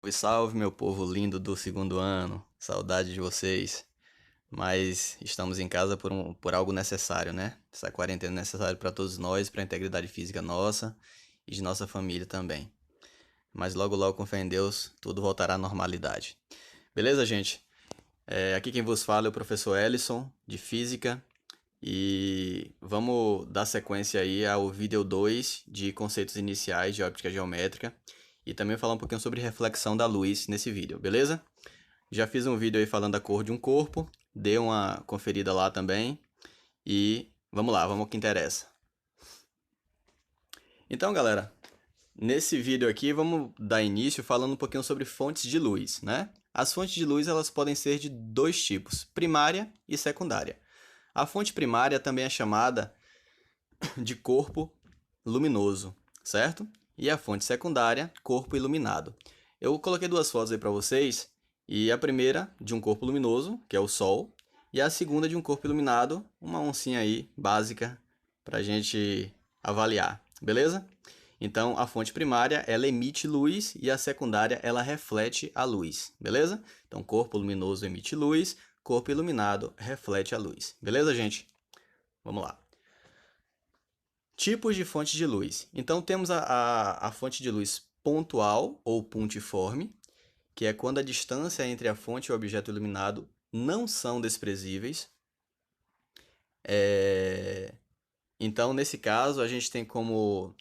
Salve, salve, meu povo lindo do segundo ano. Saudade de vocês. Mas estamos em casa por algo necessário, né? Essa quarentena é necessária para todos nós, para a integridade física nossa e de nossa família também. Mas logo, logo, com fé em Deus, tudo voltará à normalidade. Beleza, gente? Aqui quem vos fala é o professor Ellison, de Física. E vamos dar sequência aí ao vídeo 2 de conceitos iniciais de óptica geométrica. E também falar um pouquinho sobre reflexão da luz nesse vídeo, beleza? Já fiz um vídeo aí falando da cor de um corpo, dê uma conferida lá também. E vamos lá, vamos ao que interessa. Então, galera, nesse vídeo aqui vamos dar início falando um pouquinho sobre fontes de luz, né? As fontes de luz elas podem ser de dois tipos, primária e secundária. A fonte primária também é chamada de corpo luminoso, certo? E a fonte secundária, corpo iluminado. Eu coloquei duas fotos aí para vocês, e a primeira de um corpo luminoso, que é o Sol, e a segunda de um corpo iluminado, uma oncinha aí básica para a gente avaliar, beleza? Então, a fonte primária, ela emite luz e a secundária, ela reflete a luz, beleza? Então, corpo luminoso emite luz, corpo iluminado reflete a luz, beleza, gente? Vamos lá. Tipos de fonte de luz. Então, temos a fonte de luz pontual ou pontiforme, que é quando a distância entre a fonte e o objeto iluminado não são desprezíveis. Então, nesse caso, a gente tem como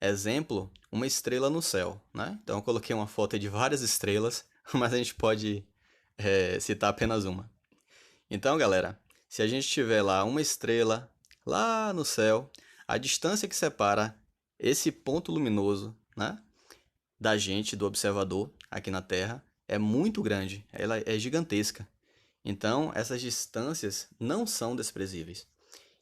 exemplo uma estrela no céu, né? Então, eu coloquei uma foto de várias estrelas, mas a gente pode citar apenas uma. Então, galera, se a gente tiver lá uma estrela lá no céu, a distância que separa esse ponto luminoso, né, da gente, do observador, aqui na Terra, é muito grande, ela é gigantesca. Então, essas distâncias não são desprezíveis.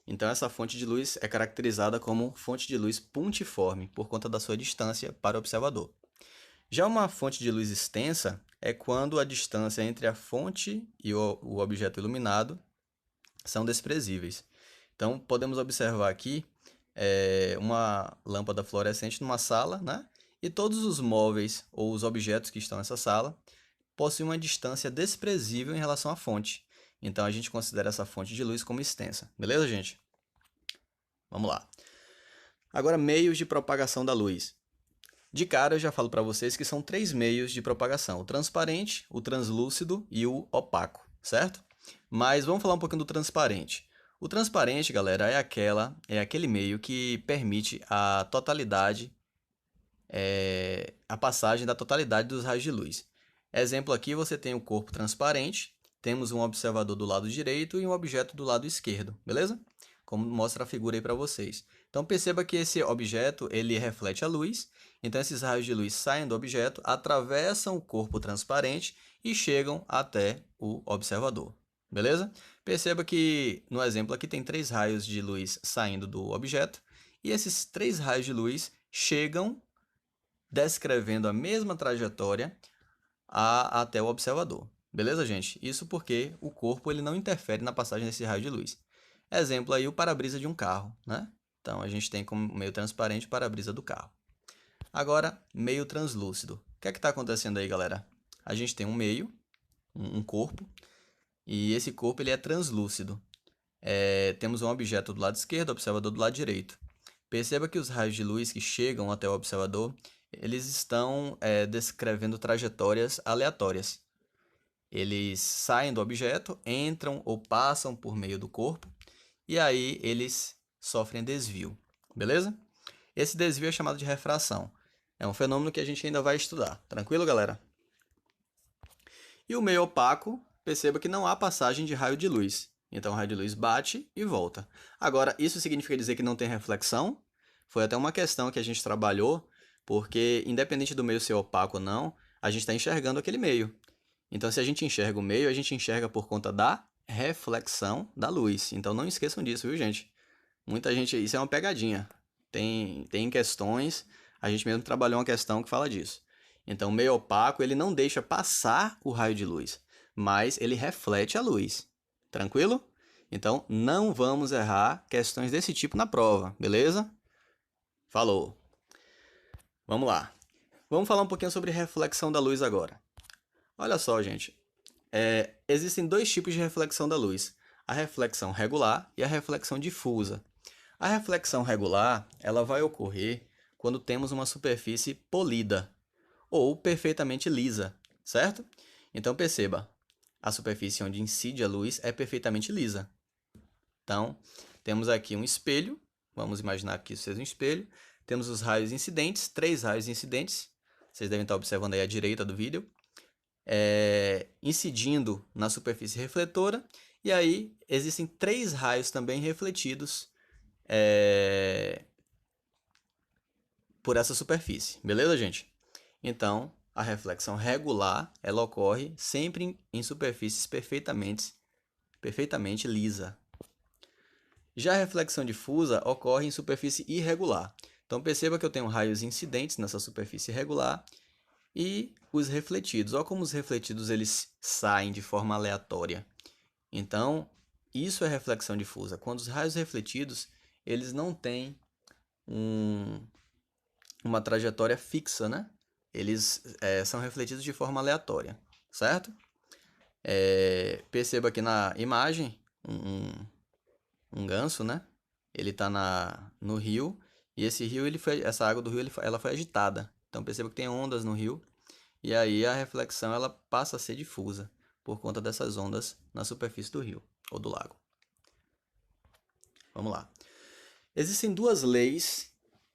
Então, essa fonte de luz é caracterizada como fonte de luz pontiforme, por conta da sua distância para o observador. Já uma fonte de luz extensa é quando a distância entre a fonte e o objeto iluminado são desprezíveis. Então, podemos observar aqui uma lâmpada fluorescente numa sala, né? E todos os móveis ou os objetos que estão nessa sala possuem uma distância desprezível em relação à fonte. Então, a gente considera essa fonte de luz como extensa. Beleza, gente? Vamos lá. Agora, meios de propagação da luz. De cara, eu já falo para vocês que são três meios de propagação: o transparente, o translúcido e o opaco, certo? Mas vamos falar um pouquinho do transparente. O transparente, galera, é aquele meio que permite a totalidade, a passagem da totalidade dos raios de luz. Exemplo aqui, você tem o corpo transparente, temos um observador do lado direito e um objeto do lado esquerdo, beleza? Como mostra a figura aí para vocês. Então perceba que esse objeto ele reflete a luz, então esses raios de luz saem do objeto, atravessam o corpo transparente e chegam até o observador, beleza? Perceba que no exemplo aqui tem três raios de luz saindo do objeto e esses três raios de luz chegam descrevendo a mesma trajetória até o observador. Beleza, gente? Isso porque o corpo ele não interfere na passagem desse raio de luz. Exemplo aí, o para-brisa de um carro, né? Então, a gente tem como meio transparente o para-brisa do carro. Agora, meio translúcido. O que é que está acontecendo aí, galera? A gente tem um meio, um corpo, e esse corpo ele é translúcido. Temos um objeto do lado esquerdo, observador do lado direito. Perceba que os raios de luz que chegam até o observador, eles estão descrevendo trajetórias aleatórias. Eles saem do objeto, entram ou passam por meio do corpo, e aí eles sofrem desvio, beleza? Esse desvio é chamado de refração. É um fenômeno que a gente ainda vai estudar. Tranquilo, galera? E o meio opaco, perceba que não há passagem de raio de luz. Então o raio de luz bate e volta. Agora, isso significa dizer que não tem reflexão? Foi até uma questão que a gente trabalhou, porque independente do meio ser opaco ou não, a gente está enxergando aquele meio. Então, se a gente enxerga o meio, a gente enxerga por conta da reflexão da luz. Então, não esqueçam disso, viu, gente? Muita gente, isso é uma pegadinha. Tem questões, a gente mesmo trabalhou uma questão que fala disso. Então, o meio opaco, ele não deixa passar o raio de luz, mas ele reflete a luz. Tranquilo? Então, não vamos errar questões desse tipo na prova, beleza? Falou! Vamos lá. Vamos falar um pouquinho sobre reflexão da luz agora. Olha só, gente. Existem dois tipos de reflexão da luz. A reflexão regular e a reflexão difusa. A reflexão regular, ela vai ocorrer quando temos uma superfície polida ou perfeitamente lisa, certo? Então perceba, a superfície onde incide a luz é perfeitamente lisa. Então, temos aqui um espelho, vamos imaginar que isso seja um espelho. Temos os raios incidentes, 3 raios incidentes, vocês devem estar observando aí à direita do vídeo, incidindo na superfície refletora, e aí existem 3 raios também refletidos por essa superfície, beleza, gente? Então, a reflexão regular, ela ocorre sempre em superfícies perfeitamente lisa. Já a reflexão difusa ocorre em superfície irregular. Então, perceba que eu tenho raios incidentes nessa superfície irregular e os refletidos. Olha como os refletidos eles saem de forma aleatória. Então, isso é reflexão difusa. Quando os raios refletidos eles não têm uma trajetória fixa, né? Eles são refletidos de forma aleatória, certo? Perceba aqui na imagem um ganso, né? Ele está no rio e esse rio, essa água do rio, ela foi agitada. Então perceba que tem ondas no rio e aí a reflexão ela passa a ser difusa por conta dessas ondas na superfície do rio ou do lago. Vamos lá. Existem duas leis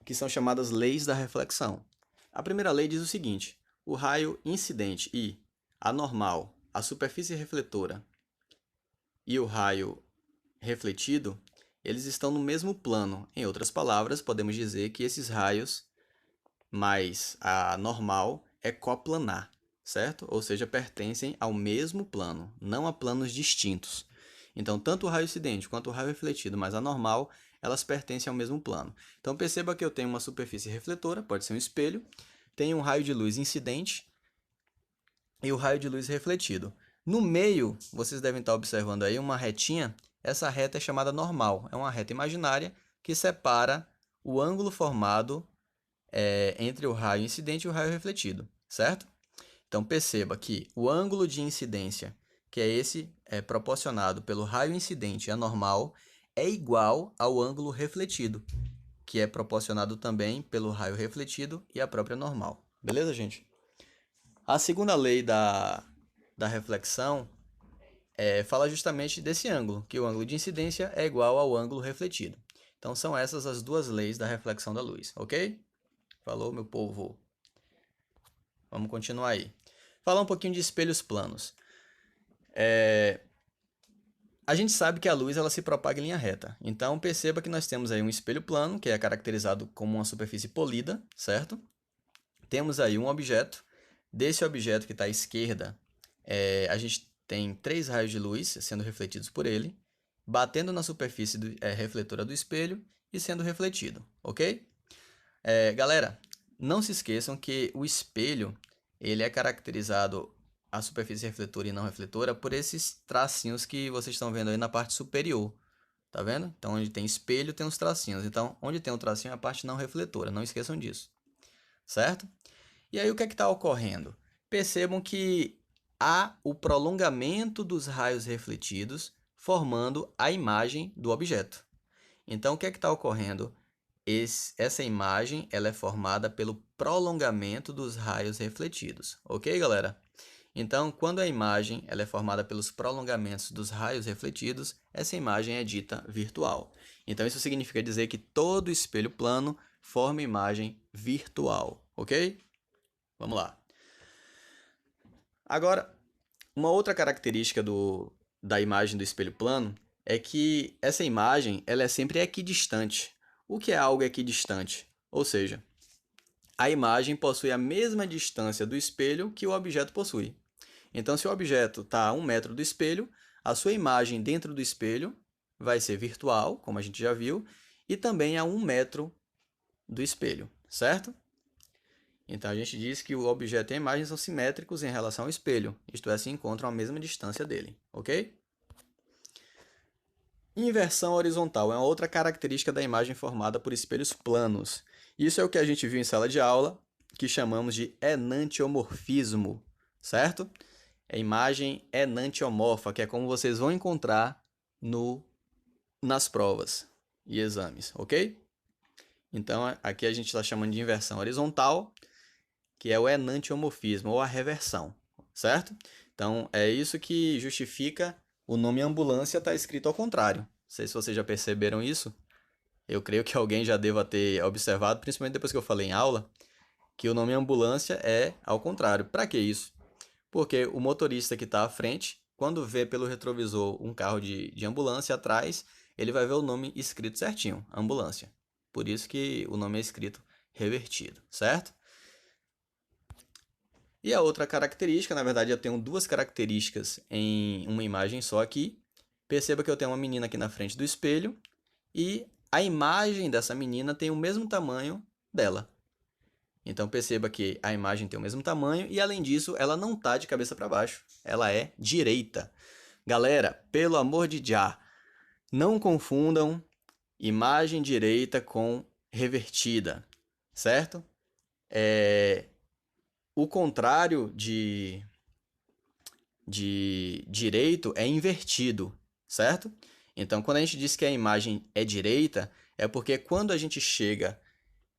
que são chamadas leis da reflexão. A primeira lei diz o seguinte: o raio incidente e anormal, a superfície refletora e o raio refletido, eles estão no mesmo plano. Em outras palavras, podemos dizer que esses raios mais a normal é coplanar, certo? Ou seja, pertencem ao mesmo plano, não a planos distintos. Então, tanto o raio incidente quanto o raio refletido mais a normal, elas pertencem ao mesmo plano. Então, perceba que eu tenho uma superfície refletora, pode ser um espelho, tenho um raio de luz incidente e o raio de luz refletido. No meio, vocês devem estar observando aí uma retinha. Essa reta é chamada normal, é uma reta imaginária que separa o ângulo formado entre o raio incidente e o raio refletido, certo? Então perceba que o ângulo de incidência, que é esse proporcionado pelo raio incidente anormal, é igual ao ângulo refletido, que é proporcionado também pelo raio refletido e a própria normal. Beleza, gente? A segunda lei da reflexão fala justamente desse ângulo, que o ângulo de incidência é igual ao ângulo refletido. Então são essas as duas leis da reflexão da luz, ok? Falou, meu povo. Vamos continuar aí. Falar um pouquinho de espelhos planos. A gente sabe que a luz ela se propaga em linha reta. Então perceba que nós temos aí um espelho plano, que é caracterizado como uma superfície polida, certo? Temos aí um objeto. Desse objeto que está à esquerda, a gente tem 3 raios de luz sendo refletidos por ele, batendo na superfície refletora do espelho e sendo refletido, ok? Galera, não se esqueçam que o espelho ele é caracterizado, a superfície refletora e não refletora, por esses tracinhos que vocês estão vendo aí na parte superior. Tá vendo? Então, onde tem espelho, tem os tracinhos. Então, onde tem o tracinho é a parte não refletora. Não esqueçam disso. Certo? E aí, o que é que está ocorrendo? Percebam que há o prolongamento dos raios refletidos formando a imagem do objeto. Então, o que é que está ocorrendo? Essa imagem ela é formada pelo prolongamento dos raios refletidos. Ok, galera? Então, quando a imagem ela é formada pelos prolongamentos dos raios refletidos, essa imagem é dita virtual. Então, isso significa dizer que todo espelho plano forma imagem virtual. Ok? Vamos lá. Agora, uma outra característica da imagem do espelho plano é que essa imagem ela é sempre equidistante. O que é algo equidistante? Ou seja, a imagem possui a mesma distância do espelho que o objeto possui. Então, se o objeto está a 1 metro do espelho, a sua imagem dentro do espelho vai ser virtual, como a gente já viu, e também a 1 metro do espelho, certo? Então, a gente diz que o objeto e a imagem são simétricos em relação ao espelho, isto é, se encontram a mesma distância dele, ok? Inversão horizontal é uma outra característica da imagem formada por espelhos planos. Isso é o que a gente viu em sala de aula, que chamamos de enantiomorfismo, certo? É imagem enantiomorfa, que é como vocês vão encontrar nas provas e exames, ok? Então, aqui a gente está chamando de inversão horizontal, que é o enantiomorfismo, ou a reversão, certo? Então, é isso que justifica o nome ambulância estar escrito ao contrário. Não sei se vocês já perceberam isso. Eu creio que alguém já deva ter observado, principalmente depois que eu falei em aula, que o nome ambulância é ao contrário. Para que isso? Porque o motorista que está à frente, quando vê pelo retrovisor um carro de ambulância atrás, ele vai ver o nome escrito certinho, ambulância. Por isso que o nome é escrito revertido, certo? E a outra característica, na verdade eu tenho duas características em uma imagem só aqui. Perceba que eu tenho uma menina aqui na frente do espelho e a imagem dessa menina tem o mesmo tamanho dela. Então perceba que a imagem tem o mesmo tamanho e, além disso, ela não está de cabeça para baixo. Ela é direita. Galera, pelo amor de Já, não confundam imagem direita com revertida, certo? O contrário de direito é invertido, certo? Então, quando a gente diz que a imagem é direita, é porque quando a gente chega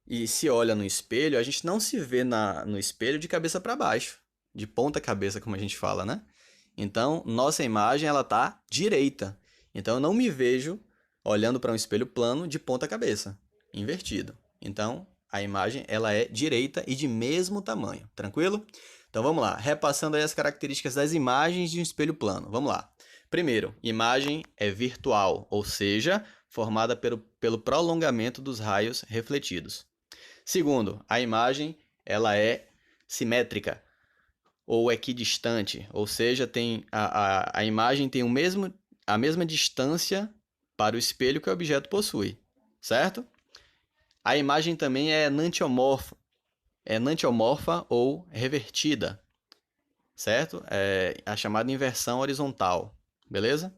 e se olha no espelho, a gente não se vê no espelho de cabeça para baixo, de ponta cabeça, como a gente fala, né? Então, nossa imagem ela tá direita. Então, eu não me vejo olhando para um espelho plano de ponta cabeça, invertido. Então, a imagem ela é direita e de mesmo tamanho, tranquilo? Então, vamos lá, repassando aí as características das imagens de um espelho plano. Vamos lá. Primeiro, imagem é virtual, ou seja, formada pelo prolongamento dos raios refletidos. Segundo, a imagem ela é simétrica ou equidistante, ou seja, a imagem tem a mesma distância para o espelho que o objeto possui, certo? A imagem também é enantiomorfa ou revertida, certo? É a chamada inversão horizontal, beleza?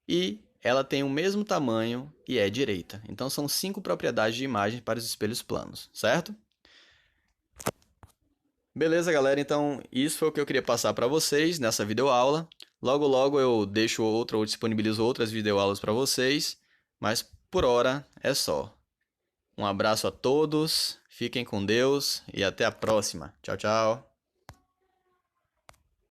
E ela tem o mesmo tamanho e é direita. Então, são 5 propriedades de imagem para os espelhos planos, certo? Beleza, galera? Então, isso foi o que eu queria passar para vocês nessa videoaula. Logo, logo eu deixo outra ou disponibilizo outras videoaulas para vocês, mas por hora é só. Um abraço a todos, fiquem com Deus e até a próxima. Tchau, tchau.